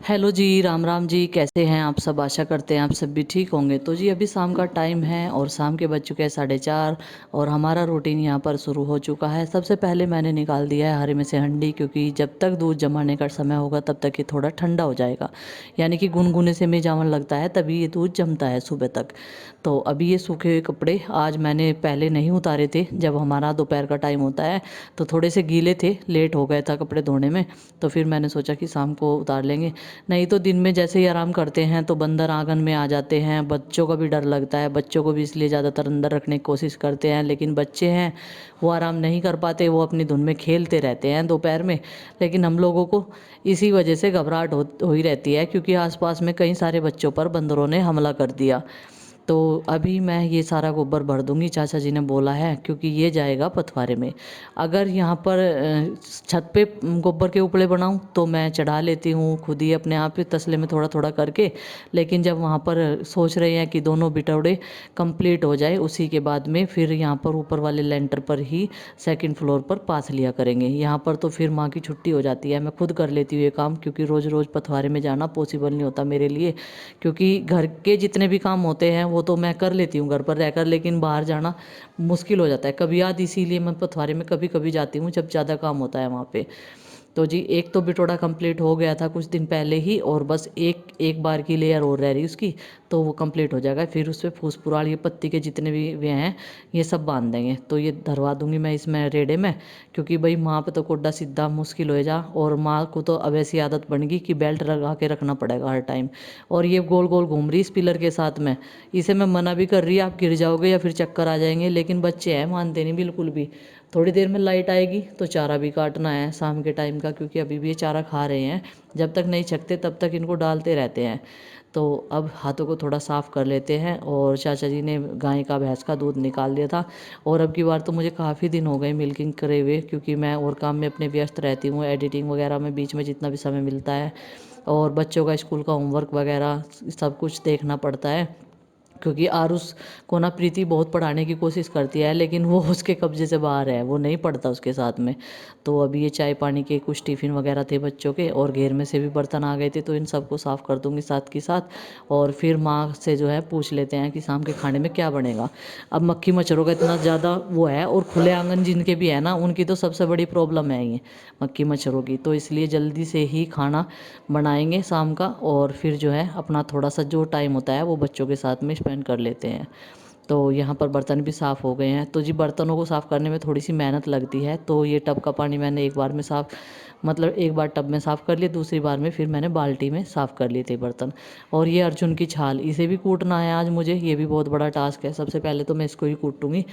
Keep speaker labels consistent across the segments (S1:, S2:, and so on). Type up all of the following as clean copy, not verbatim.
S1: Hello जी, राम राम जी। कैसे हैं आप सब? आशा करते हैं आप सब भी ठीक होंगे। तो जी अभी शाम का टाइम है और शाम के बज चुके हैं 4:30 और हमारा रूटीन यहाँ पर शुरू हो चुका है। सबसे पहले मैंने निकाल दिया है हरे में से हंडी, क्योंकि जब तक दूध जमाने का समय होगा तब तक ये थोड़ा ठंडा हो जाएगा, यानी कि गुनगुने से में जावन लगता है तभी ये दूध जमता है सुबह तक। तो अभी ये सूखे हुए कपड़े आज मैंने पहले नहीं उतारे थे। जब हमारा दोपहर का टाइम होता है तो थोड़े से गीले थे, लेट हो गया था कपड़े धोने में, तो फिर मैंने सोचा कि शाम को उतार लेंगे। नहीं तो दिन में जैसे ही आराम करते हैं तो बंदर आंगन में आ जाते हैं। बच्चों का भी डर लगता है, बच्चों को भी इसलिए ज़्यादातर अंदर रखने की कोशिश करते हैं, लेकिन बच्चे हैं वो आराम नहीं कर पाते, वो अपनी धुन में खेलते रहते हैं दोपहर में। लेकिन हम लोगों को इसी वजह से घबराहट हो ही रहती है, क्योंकि आसपास में कई सारे बच्चों पर बंदरों ने हमला कर दिया। तो अभी मैं ये सारा गोबर भर दूंगी, चाचा जी ने बोला है, क्योंकि ये जाएगा पथवारे में। अगर यहाँ पर छत पे गोबर के उपले बनाऊँ तो मैं चढ़ा लेती हूँ खुद ही अपने आप ही तसले में थोड़ा थोड़ा करके। लेकिन जब वहाँ पर सोच रहे हैं कि दोनों बिटौड़े कंप्लीट हो जाए उसी के बाद में फिर यहाँ पर ऊपर वाले लेंटर पर ही सेकंड फ्लोर पर पाथ लिया करेंगे। यहाँ पर तो फिर माँ की छुट्टी हो जाती है, मैं खुद कर लेती हूँ ये काम, क्योंकि रोज़ रोज़ पथवारे में जाना पॉसिबल नहीं होता मेरे लिए। क्योंकि घर के जितने भी काम होते हैं वो तो मैं कर लेती हूँ घर पर रहकर, लेकिन बाहर जाना मुश्किल हो जाता है कभी याद, इसीलिए मैं पथवारे में कभी कभी जाती हूँ जब ज़्यादा काम होता है वहाँ पे। तो जी एक तो बिटोड़ा कंप्लीट हो गया था कुछ दिन पहले ही, और बस एक एक बार की लेयर और रह रही उसकी, तो वो कंप्लीट हो जाएगा। फिर उस पर फूस पुराल ये पत्ती के जितने भी वे हैं ये सब बांध देंगे, तो ये धरवा दूंगी मैं इसमें रेडे में। क्योंकि भाई माँ पे तो कोड्डा सीधा मुश्किल हो जा, और माँ को तो अब ऐसी आदत बन गई कि बेल्ट लगा के रखना पड़ेगा हर टाइम। और ये गोल गोल घूम रही इस पिलर के साथ में, इसे मैं मना भी कर रही है आप गिर जाओगे या फिर चक्कर आ जाएंगे, लेकिन बच्चे हैं मानते नहीं बिल्कुल भी। थोड़ी देर में लाइट आएगी तो चारा भी काटना है शाम के टाइम का, क्योंकि अभी भी ये चारा खा रहे हैं। जब तक नहीं छकते तब तक इनको डालते रहते हैं। तो अब हाथों को थोड़ा साफ़ कर लेते हैं, और चाचा जी ने गाय का भैंस का दूध निकाल दिया था। और अब की बार तो मुझे काफ़ी दिन हो गए मिल्किंग करे हुए, क्योंकि मैं और काम में अपने व्यस्त रहती हूँ, एडिटिंग वगैरह में बीच में जितना भी समय मिलता है, और बच्चों का स्कूल का होमवर्क वगैरह सब कुछ देखना पड़ता है। क्योंकि आरुष को ना प्रीति बहुत पढ़ाने की कोशिश करती है, लेकिन वो उसके कब्जे से बाहर है, वो नहीं पढ़ता उसके साथ में। तो अभी ये चाय पानी के कुछ टिफ़िन वगैरह थे बच्चों के, और घेर में से भी बर्तन आ गए थे, तो इन सबको साफ़ कर दूंगी साथ के साथ। और फिर माँ से जो है पूछ लेते हैं कि शाम के खाने में क्या बनेगा। अब मक्खी मच्छरों का इतना ज़्यादा वो है, और खुले आंगन जिनके भी है ना उनकी तो सबसे बड़ी प्रॉब्लम है ये मक्खी मच्छरों की। तो इसलिए जल्दी से ही खाना बनाएंगे शाम का, और फिर जो है अपना थोड़ा सा जो टाइम होता है वो बच्चों के साथ में स्पेंड कर लेते हैं। तो यहाँ पर बर्तन भी साफ़ हो गए हैं। तो जी बर्तनों को साफ़ करने में थोड़ी सी मेहनत लगती है, तो ये टब का पानी मैंने एक बार में साफ़, मतलब एक बार टब में साफ़ कर लिए, दूसरी बार में फिर मैंने बाल्टी में साफ़ कर लिए थे बर्तन। और ये अर्जुन की छाल, इसे भी कूटना है आज मुझे, ये भी बहुत बड़ा टास्क है। सबसे पहले तो मैं इसको ही कूटूंगी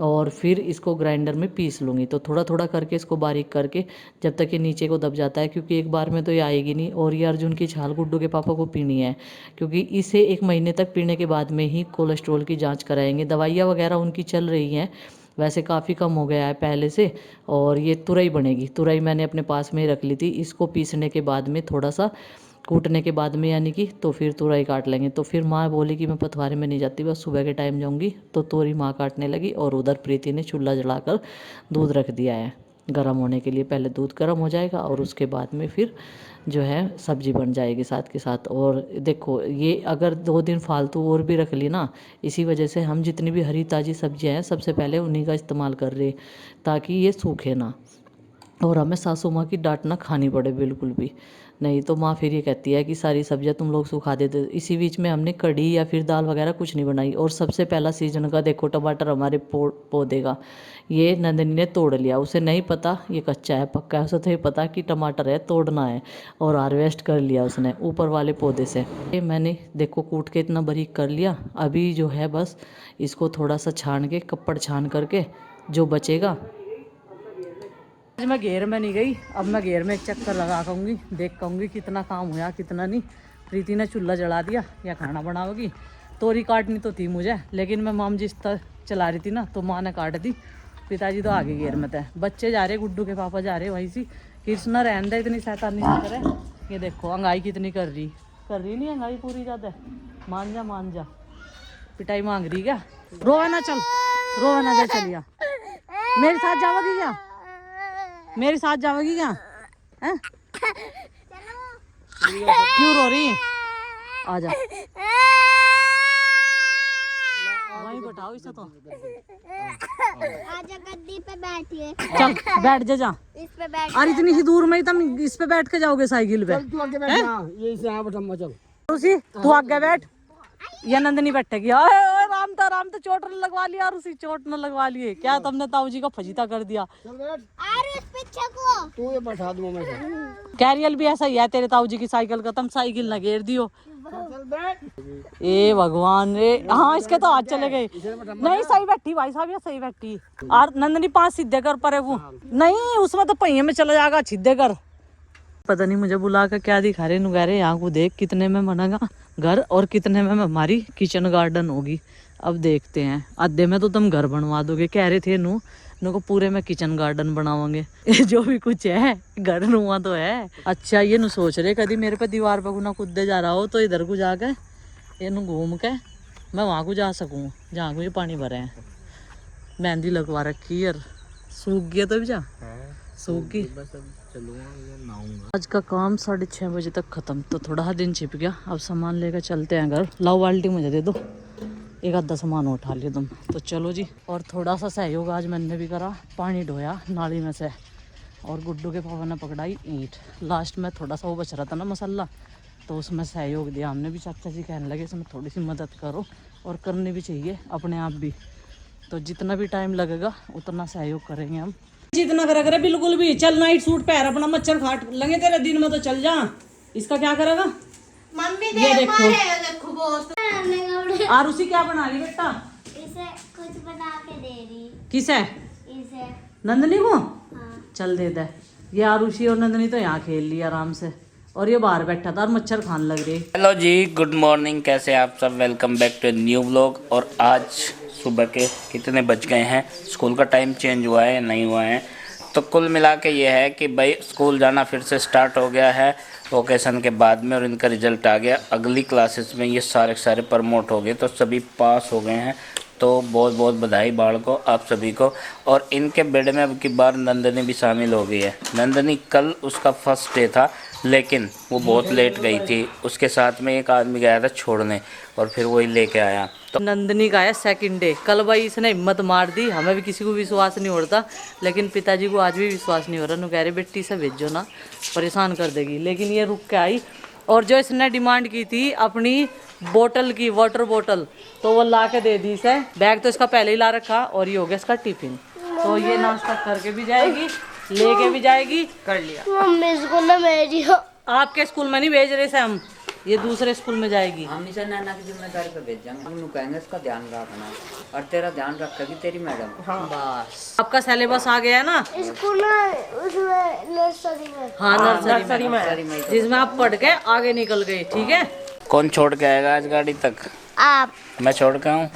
S1: और फिर इसको ग्राइंडर में पीस लूँगी, तो थोड़ा थोड़ा करके इसको बारीक करके, जब तक ये नीचे को दब जाता है, क्योंकि एक बार में तो ये आएगी नहीं। और ये अर्जुन की छाल गुड्डू के पापा को पीनी है, क्योंकि इसे 1 महीने तक पीने के बाद में ही कोलेस्ट्रॉल की जांच कराएंगे। दवाइयाँ वगैरह उनकी चल रही हैं, वैसे काफ़ी कम हो गया है पहले से। और ये तुरई बनेगी, तुरई मैंने अपने पास में ही रख ली थी, इसको पीसने के बाद में थोड़ा सा कूटने के बाद में, यानी कि तो फिर तुरई काट लेंगे। तो फिर माँ बोली कि मैं पथवारे में नहीं जाती, बस सुबह के टाइम जाऊँगी। तो तोरी माँ काटने लगी, और उधर प्रीति ने चूल्हा जलाकर दूध रख दिया है गर्म होने के लिए। पहले दूध गर्म हो जाएगा और उसके बाद में फिर जो है सब्जी बन जाएगी साथ के साथ। और देखो ये अगर 2 दिन फालतू और भी रख ली ना, इसी वजह से हम जितनी भी हरी ताज़ी सब्जियां हैं सबसे पहले उन्हीं का इस्तेमाल कर रहे, ताकि ये सूखे ना, और हमें सासू माँ की डांट ना खानी पड़े बिल्कुल भी। नहीं तो माँ फिर ये कहती है कि सारी सब्जियां तुम लोग सुखा देते हो। इसी बीच में हमने कढ़ी या फिर दाल वगैरह कुछ नहीं बनाई। और सबसे पहला सीजन का देखो टमाटर हमारे पौधे का, ये नंदनी ने तोड़ लिया। उसे नहीं पता ये कच्चा है पक्का है, उसे तो ये पता कि टमाटर है तोड़ना है, और हार्वेस्ट कर लिया उसने ऊपर वाले पौधे से। ये मैंने देखो कूट के इतना बारीक कर लिया। अभी जो है बस इसको थोड़ा सा छान के, कपड़ छान करके जो बचेगा। आज मैं घेर में नहीं गई, अब मैं घेर में एक चक्कर लगा कहूँगी, देख कहूँगी कितना काम हुआ कितना नहीं। प्रीति ने चूल्हा जला दिया या खाना बनाओगी। तोरी काटनी तो थी मुझे, लेकिन मैं माम जिस तरह चला रही थी ना तो माँ ने काट दी। पिताजी तो आगे घेर में थे, बच्चे जा रहे, गुड्डू के पापा जा रहे वहीं से। कृष्णा रहने दे, इतनी शैतानी नहीं करे। ये देखो अंगाई कितनी कर रही नहीं अंगाई पूरी ज़्यादा। मान जा पिटाई मांग रही क्या? रोवा ना, चल रोवा ना, जा चलिया मेरे साथ जाओगी क्या? मेरे साथ जाओगी क्या? हैं? क्यों रो रही? आजा, वहीं बैठाओ इसे तो।
S2: आजा गद्दी पे बैठिए।
S1: चल बैठ जा।
S2: इस पे बैठ।
S1: और इतनी ही दूर में ही तुम इस पे बैठ के जाओगे साइकिल पे?
S3: तू आगे बैठ जा, ये से यहाँ बैठा चल।
S1: रूसी तू आगे बैठ, या नंदनी बैठेगी। ओए ओए राम तो चोट न लगवा लिया, रूसी चोट न लगवा लिए क्या? तुमने ताऊ जी का फजीता कर दिया।
S3: चल बैठ,
S2: और उस पीछे को
S3: तू ये बैठा दूँ मैं।
S1: कैरियल भी ऐसा ही है तेरे ताऊ जी की साइकिल का, तुम साइकिल न घेर दियो।
S3: चल बैठ।
S1: ए भगवान रे, हाँ इसके तो हाथ चले गए। नहीं सही बैठी भाई साहब, ये सही बैठी। और नंदनी 5 सीधे कर पर है वो नहीं, उसमें तो पहिए में चला जाएगा, सीधे कर। पता नहीं मुझे बुला कर क्या दिखा रहे नुगारे, यहाँ को देख कितने में बनेगा घर और कितने में हमारी किचन गार्डन होगी। अब देखते हैं, आधे में तो तुम घर बनवा दोगे कह रहे थे नू को पूरे में किचन गार्डन बनावांगे। जो भी कुछ है घर नुआ तो है। अच्छा ये नु सोच रहे कभी मेरे पे दीवार पे ना कूदे जा रहा हो तो इधर को जाके ये नु घूम के मैं वहाँ को जा सकूँ जहाँ को ये पानी भरे हैं। मेहंदी लगवा रखी यार, सूख गया तो भी जा सूख गई। आज का काम 6:30 बजे तक खत्म, तो थोड़ा दिन छिप गया। अब सामान लेकर चलते हैं घर। लाओ बाल्टी मुझे दे दो, एक आधा सामान उठा लिया तुम तो। चलो जी, और थोड़ा सा सहयोग आज मैंने भी करा, पानी ढोया नाली में से और गुड्डू के पापा ने पकड़ाई ईंट। लास्ट में थोड़ा सा वो बच रहा था ना मसाला, तो उसमें सहयोग दिया हमने भी। चाचा जी कहने लगे इसमें थोड़ी सी मदद करो, और करनी भी चाहिए अपने आप भी। तो जितना भी टाइम लगेगा उतना सहयोग करेंगे हम। जितना करा करे बिल्कुल भी। चल नाइट सूट पहन, अपना मच्छर खाट लगे तेरे दिन में तो चल जा। इसका क्या करेगा
S2: मम्मी
S1: ये देखो।
S2: देखो बहुत।
S1: और उसी क्या बना रही बेटा?
S2: इसे कुछ बना के दे रही।
S1: किसे?
S2: इसे।
S1: नंदनी को?
S2: हाँ।
S1: चल दे दे। ये आरुषि और नंदनी तो यहाँ खेल ली आराम से, और ये बाहर बैठा था और मच्छर खान लग रही।
S4: हेलो जी, गुड मॉर्निंग, कैसे आप सब? Welcome back to new vlog. और आज सुबह के कितने बज गए हैं? स्कूल का टाइम चेंज हुआ है या नहीं हुआ है? तो कुल मिला के ये है कि भाई स्कूल जाना फिर से स्टार्ट हो गया है वोकेशन के बाद में, और इनका रिजल्ट आ गया। अगली क्लासेस में ये सारे प्रमोट हो गए, तो सभी पास हो गए हैं। तो बहुत बहुत बधाई बाढ़ को, आप सभी को। और इनके बेड़े में अब की बार नंदनी भी शामिल हो गई है। नंदनी कल उसका फर्स्ट डे था, लेकिन वो बहुत लेट गई थी। उसके साथ में एक आदमी गया था छोड़ने, और फिर वही लेके आया। तो
S1: नंदनी का है सेकंड डे। कल भाई इसने हिम्मत मार दी, हमें भी किसी को विश्वास नहीं होता, लेकिन पिताजी को आज भी विश्वास नहीं हो रहा। नु कह रहे बेटी से भेजो ना, परेशान कर देगी। लेकिन ये रुक के आई, और जो इसने डिमांड की थी अपनी बोतल की, वाटर बोतल, तो वो ला के दे दी इसे। बैग तो इसका पहले ही ला रखा, और ये हो गया इसका टिफिन। तो ये नाश्ता करके भी जाएगी, लेके भी जाएगी। कर लिया
S2: मम्मी स्कूल में भेजी हो।
S1: आपके स्कूल में नहीं भेज रहे से हम, ये दूसरे स्कूल में जाएगी।
S5: हम इसे नैना की जिम्मेदारी पे भेजेंगे, हम कहेंगे इसका ध्यान रखना, और तेरा ध्यान रखेगी तेरी मैडम।
S1: हाँ बस, आपका सिलेबस आ गया है ना
S2: स्कूल में, उसमें नर्सरी में।
S1: हाँ नर्सरी में, जिसमें आप पढ़ के आगे निकल गए। ठीक है,
S4: कौन छोड़ के आएगा आज गाड़ी तक?
S2: आप।
S4: मैं छोड़ के आऊँ?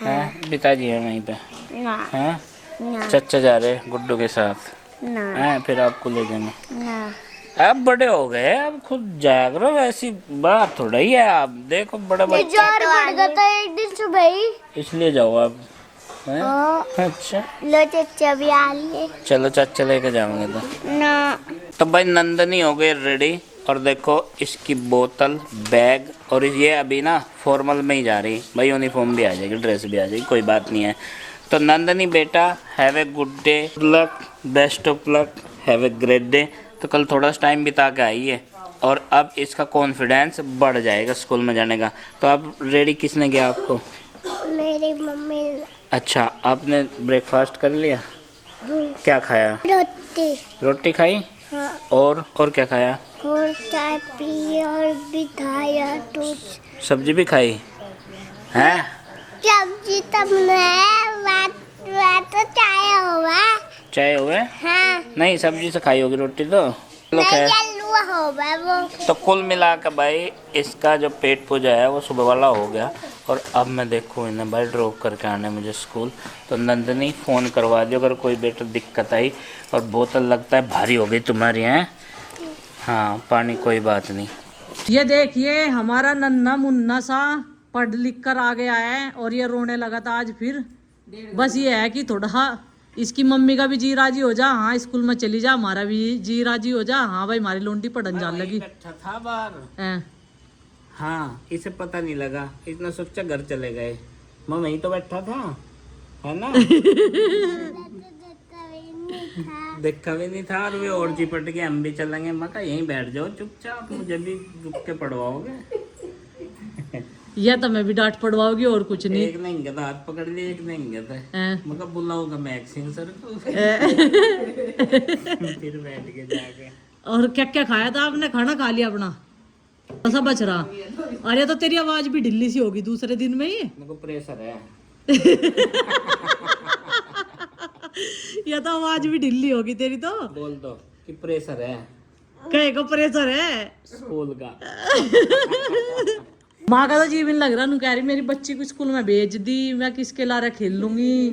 S4: हैं, पिताजी है वहीं पे?
S2: ना।
S4: हैं, चचा जा रहे गुड्डू के साथ
S2: ना।
S4: हैं, फिर आपको ले जाएंगे।
S2: ना।
S4: अब बड़े हो गए, अब खुद जाया करो। ऐसी बात थोड़ा ही है, आप देखो बड़ा बच्चा,
S2: जार पड़ गया था एक दिन सुबह ही।
S4: इसलिए जाओ आप। हैं? अच्छा
S2: लो चचा भी आ लिए।
S4: चलो चाचा लेके जाओगे तो।
S2: ना।
S4: तो भाई नंदनी हो गई रेडी, और देखो इसकी बोतल, बैग, और ये अभी ना फॉर्मल में ही जा रही। भाई यूनिफॉर्म भी आ जाएगी, ड्रेस भी आ जाएगी, कोई बात नहीं है। तो नंदनी बेटा, have a good day, good luck, best of luck, have a great day. तो कल थोड़ा सा टाइम बिता के आई है, और अब इसका कॉन्फिडेंस बढ़ जाएगा स्कूल में जाने का। तो अब रेडी किसने किया आपको?
S2: मेरी मम्मी।
S4: अच्छा, आपने ब्रेकफास्ट कर लिया? क्या खाया?
S2: रोटी।
S4: रोटी खाई?
S2: हाँ।
S4: और क्या खाया?
S2: और चाय पी और भी खाया दूध।
S4: सब्जी भी खाई हैं?
S2: सब्जी तब तो चाय हुआ।
S4: चाय हुए?
S2: हाँ।
S4: नहीं, सब्जी से खाई होगी रोटी तो। चलो खैर,
S2: हुआ वो।
S4: तो कुल मिला कर भाई इसका जो पेट पूजा है वो सुबह वाला हो गया। और अब मैं देखूँ इन्हें भाई ड्रॉप करके आने मुझे स्कूल। तो नंदनी फ़ोन करवा दियो अगर कोई बेटा दिक्कत आई। और बोतल लगता है भारी हो गई तुम्हारी, हैं? हाँ, पानी कोई बात नहीं।
S1: ये देखिए हमारा नन्ना मुन्ना सा पढ़ लिख कर आ गया है, और ये रोने लगा था आज फिर। बस ये है कि थोड़ा इसकी मम्मी का भी जी राजी हो जा, हाँ स्कूल में चली जा, हमारा भी जी राजी हो जा, हाँ भाई हमारी लोंडी पढ़न जाने लगी।
S4: बैठा था बाहर।
S1: हैं।
S4: हाँ, इसे पता नहीं लगा, इसने सोचा घर चले गए। मैं वहीं तो बैठा था, है ना। देखा भी नहीं था, और वे और जी पट के हम भी चलेंगे। मैं कहा यहीं बैठ जाओ चुपचाप, मुझे भी रुक के पढ़वाओगे।
S1: या तो मैं भी डांट पड़वाओगी और कुछ नहीं।
S4: एक ने इंगत हाथ पकड़ लिया, एक ने इंगत है।
S1: हैं।
S4: मैं कहा बुलाऊंगा मैक्सिंग सर को। फिर बैठ के जाके।
S1: और क्या क्या खाया था आपने? खाना खा लिया अपना? ऐसा बच रहा। अरे तो तेरी आवाज भी ढिल्ली सी होगी दूसरे दिन में ही।
S4: मेरे को प्रेशर है।
S1: या तो आवाज भी ढिल्ली होगी तेरी तो।
S4: बोल दो कि प्रेशर है,
S1: कहे को प्रेशर है
S4: स्कूल का।
S1: माँ का तो जीवन लग रहा। नु कह रही मेरी बच्ची को स्कूल में भेज दी, मैं किसके लारे खेल लूंगी।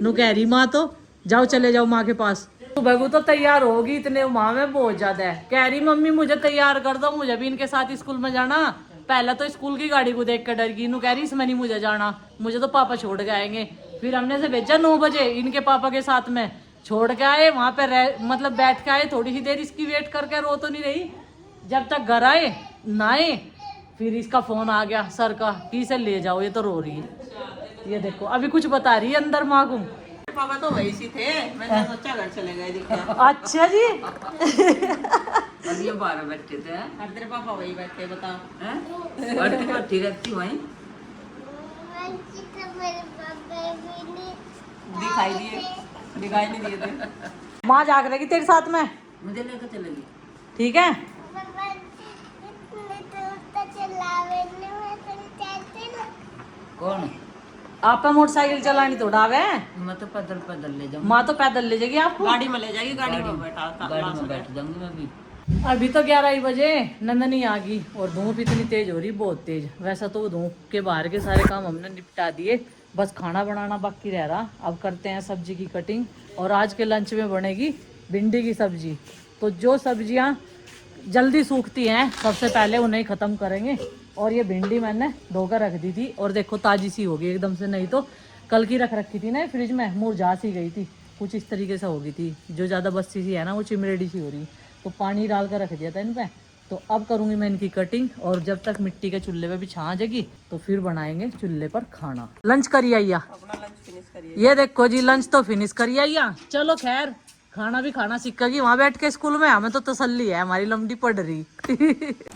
S1: नु कह रही माँ तो जाओ, चले जाओ माँ के पास। सुबह को तो तैयार होगी, इतने माँ में बहुत ज्यादा है। कह रही मम्मी मुझे तैयार कर दो, मुझे भी इनके साथ स्कूल में जाना। पहला तो स्कूल की गाड़ी को देख कर डर गई। नु कह रही इसमें नहीं मुझे जाना, मुझे तो पापा छोड़ के आएंगे। फिर हमने से भेजा 9 बजे इनके पापा के साथ में, छोड़ के आए वहां पे मतलब बैठ के आए। थोड़ी सी देर इसकी वेट करके, रो तो नहीं रही। जब तक घर आए नहाए, फिर इसका फोन आ गया सर का कि इसे ले जाओ, ये तो रो रही है। ये देखो अभी कुछ बता रही है अंदर माँ को।
S6: पापा तो वही सी थे, मैंने सोचा घर चले गए दिखा।
S1: अच्छा जी।
S5: और ये 12 बैठे थे।
S6: और तेरे पापा वही बैठे, बताओ।
S5: हैं? और तू बैठी रहती वहीं।
S6: दिखाई नहीं दिए थे।
S1: माँ जाग रहेगी तेरे साथ में,
S5: मुझे लेकर चलेगी।
S1: ठीक है।
S5: कौन?
S1: आप पे मोटरसाइकिल चलानी तो डावे।
S5: मैं तो पैदल पैदल ले जाऊंगी।
S1: माँ तो पैदल ले जाएगी आपको।
S6: गाड़ी में ले जाएगी, गाड़ी में बैठा
S5: गाड़ी में बैठ जाऊंगी मैं भी।
S1: अभी तो 11 ही बजे नंदनी आ गई और धूप इतनी तेज हो रही, बहुत तेज। वैसा तो धूप के बाहर के सारे काम हमने निपटा दिए, बस खाना बनाना बाकी रह रहा। अब करते हैं सब्जी की कटिंग। और आज के लंच में बनेगी भिंडी की सब्जी। तो जो सब्जियां जल्दी सूखती हैं सबसे पहले उन्हें ख़त्म करेंगे। और ये भिंडी मैंने धोकर रख दी थी और देखो ताज़ी सी होगी एकदम से, नहीं तो कल की रख रखी थी ना फ्रिज में, मुरझा सी गई थी, कुछ इस तरीके से हो गई थी। जो ज़्यादा बस्सी सी है ना वो चिमरेडी सी हो रही, तो पानी डाल कर रख दिया था इन पे। तो अब करूँगी मैं इनकी कटिंग, और जब तक मिट्टी के चूल्हे पे भी छां आ जाएगी तो फिर बनाएंगे चूल्हे पर खाना। लंच करिए आइया, ये देखो जी लंच तो फिनिश करिए आइया। चलो खैर खाना भी खाना सीखेगी वहाँ बैठ के स्कूल में, हमें तो तसल्ली है, हमारी लंबी पड़ रही।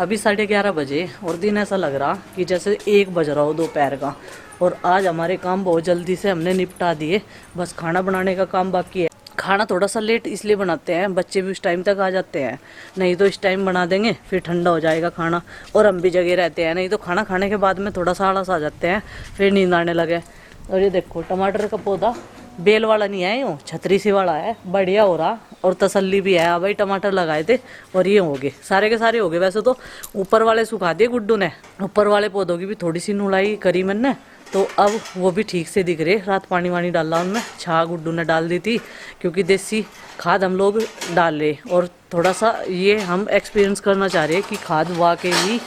S1: अभी 11:30 बजे और दिन ऐसा लग रहा कि जैसे 1 बज रहा हो दोपहर का। और आज हमारे काम बहुत जल्दी से हमने निपटा दिए, बस खाना बनाने का काम बाकी है। खाना थोड़ा सा लेट इसलिए बनाते हैं, बच्चे भी उस टाइम तक आ जाते हैं, नहीं तो इस टाइम बना देंगे फिर ठंडा हो जाएगा खाना और हम भी जगे रहते हैं। नहीं तो खाना खाने के बाद में थोड़ा सा आलस आ जाते हैं, फिर नींद आने लगे। और ये देखो टमाटर का पौधा बेल वाला नहीं है, यूँ छतरी सी वाला है, बढ़िया हो रहा और तसल्ली भी है। हाँ भाई टमाटर लगाए थे और ये हो गए, सारे के सारे हो गए। वैसे तो ऊपर वाले सुखा दिए गुड्डू ने, ऊपर वाले पौधों की भी थोड़ी सी नुलाई करी मैंने, तो अब वो भी ठीक से दिख रहे। रात पानी वानी डाला उनमें, छा गुड्डू ने डाल दी थी, क्योंकि देसी खाद हम लोग डाल रहे। और थोड़ा सा ये हम एक्सपीरियंस करना चाह रहे हैं कि खाद वाकई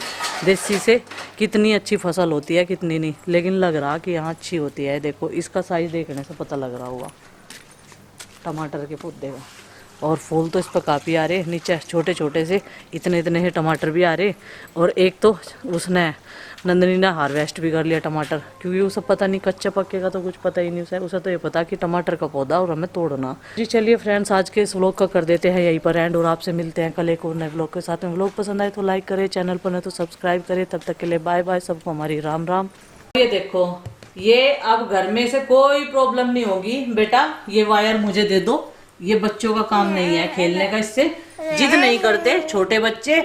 S1: देसी से कितनी अच्छी फसल होती है कितनी नहीं, लेकिन लग रहा कि यहाँ अच्छी होती है। देखो इसका साइज देखने से पता लग रहा होगा टमाटर के पौधे का। और फूल तो इस पर काफ़ी आ रहे, नीचे छोटे छोटे से इतने इतने से टमाटर भी आ रहे। और एक तो उसने नंदनी ने हार्वेस्ट भी कर लिया टमाटर, क्योंकि उसे पता नहीं कच्चा पक्के का तो कुछ पता ही नहीं उसे तो ये पता कि टमाटर का पौधा और हमें तोड़ना। जी चलिए फ्रेंड्स, आज के इस व्लॉग का कर देते हैं यहीं पर एंड, और आपसे मिलते हैं कल एक और नए व्लॉग के साथ में। व्लॉग पसंद आए तो लाइक करें, चैनल पर नहीं तो सब्सक्राइब करें। तब तक के लिए बाय बाय, सबको हमारी राम राम। ये देखो ये अब घर में से कोई प्रॉब्लम नहीं होगी बेटा, ये वायर मुझे दे दो, ये बच्चों का काम नहीं है खेलने का, इससे जिद नहीं करते छोटे बच्चे।